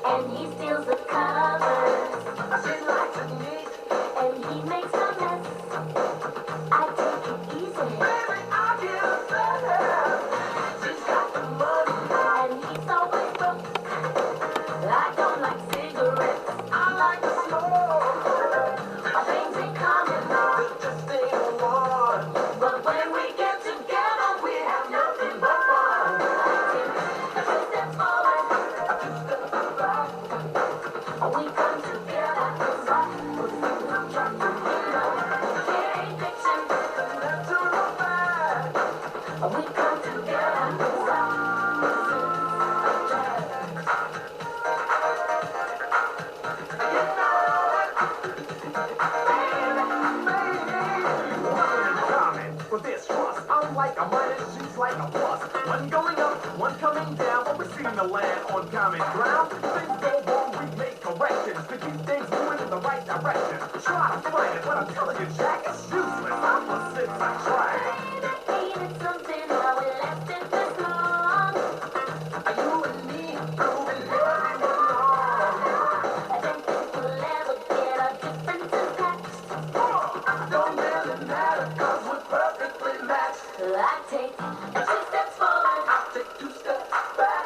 And he steals the covers. She likes it neat. And he makes a mess. I take it easy. Baby, I give her. She's got the money. And he's always broke. I don't like cigarettes. I like the smoke. Our things ain't common. They just ain't one. But when we get together, we have nothing but fun. A two step forward, a two step back. We come together 'cause I was trying to it ain't fiction, that's a real fact. We come together 'cause I was for this trust. I'm like a minus, she's like a plus. One going up, one coming down, but we seem to land on common ground. Things go wrong, we make corrections to keep things moving in the right direction. Try to find it, but I'm telling you, Jack, it's useless. I'm a six, I try. ain't it something how we left it this long? Are you and me proving everyone wrong? I don't think we'll ever get our differences patched. Don't really matter, 'cause we're perfectly matched. I take a two steps forward. I take two steps back.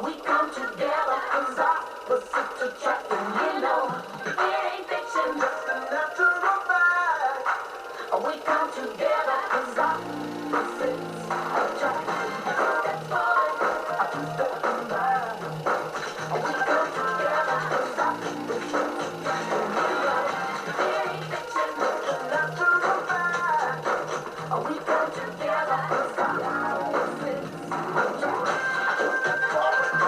We come together 'cause opposites attract. And you know, it ain't fiction. Just a natural fact. We come together 'cause opposites attract. Two steps forward. I two steps back. We come together 'cause opposites attract. And you know, it ain't fiction. Just a natural fact. We come together 'cause opposites attract. Two steps forward.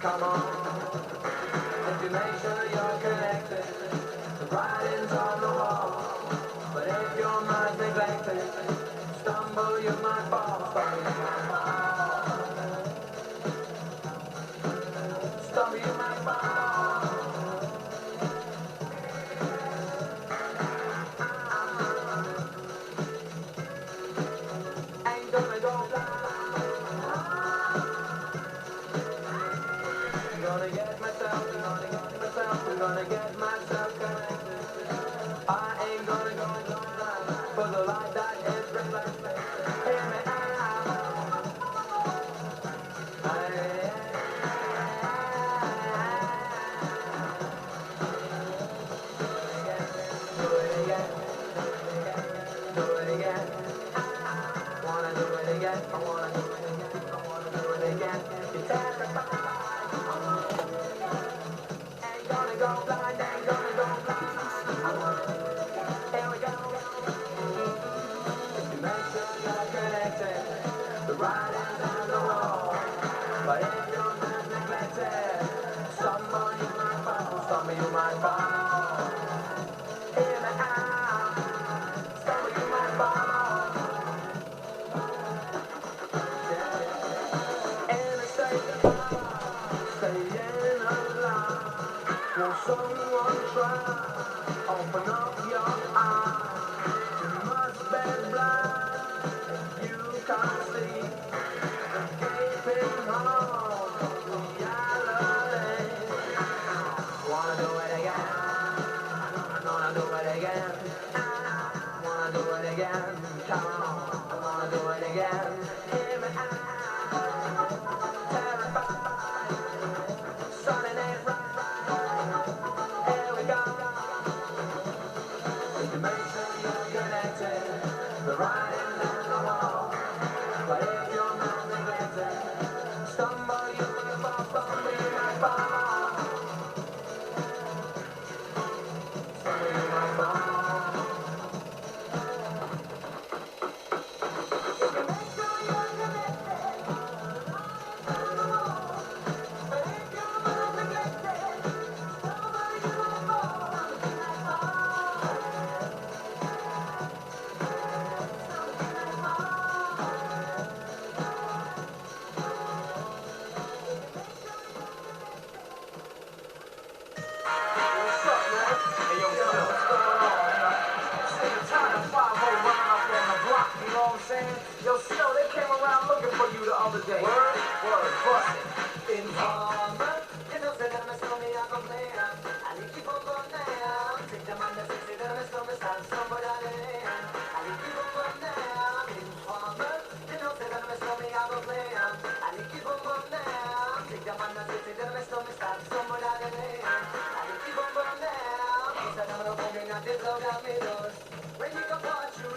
Come on, if you make sure you're connected, the writing's on the wall. But if your mind's neglected, stumble you might fall. Stumble you might fall. Ain't gonna go blind. Gonna get myself, gonna get myself connected. I ain't gonna go blind for the light that is reflected. Hear me out. blind. Open up your eyes. You must be blind. You can't see. Escaping home from reality. Wanna do it again? Wanna do it again? Wanna do it again? Come on, I wanna do it again. Hear me out. Terrified. Something ain't right. Here we go. You can make sure you're connected. The writing on the wall. But if you're not neglected, stumble you might fall, stumble you might fall. Stumble you might fall. If you make sure you're connected, on the wall. But if you're not neglected, somebody you might fall, you might fall. Somebody you might fall. What's up, man? Hey, yo, what's going on, man? Sick and tired of 5-0 running up on the block, you know what I'm saying? Yo, Snow, they came around looking for you the other day. Word, bust it. Informer, you know, say that I'm a stormy, I complain. I need keep on going down. Take the man that say that I'm a stormy, stand somebody out there. I need keep on going down. Informer, you know, say that I'm a stormy, I complain. I need keep on going down. Take the man that say that I'm a stormy, stand somebody out there. I need keep on going down. He said I'm a phone, not this loud, I'm in. When you can watch you,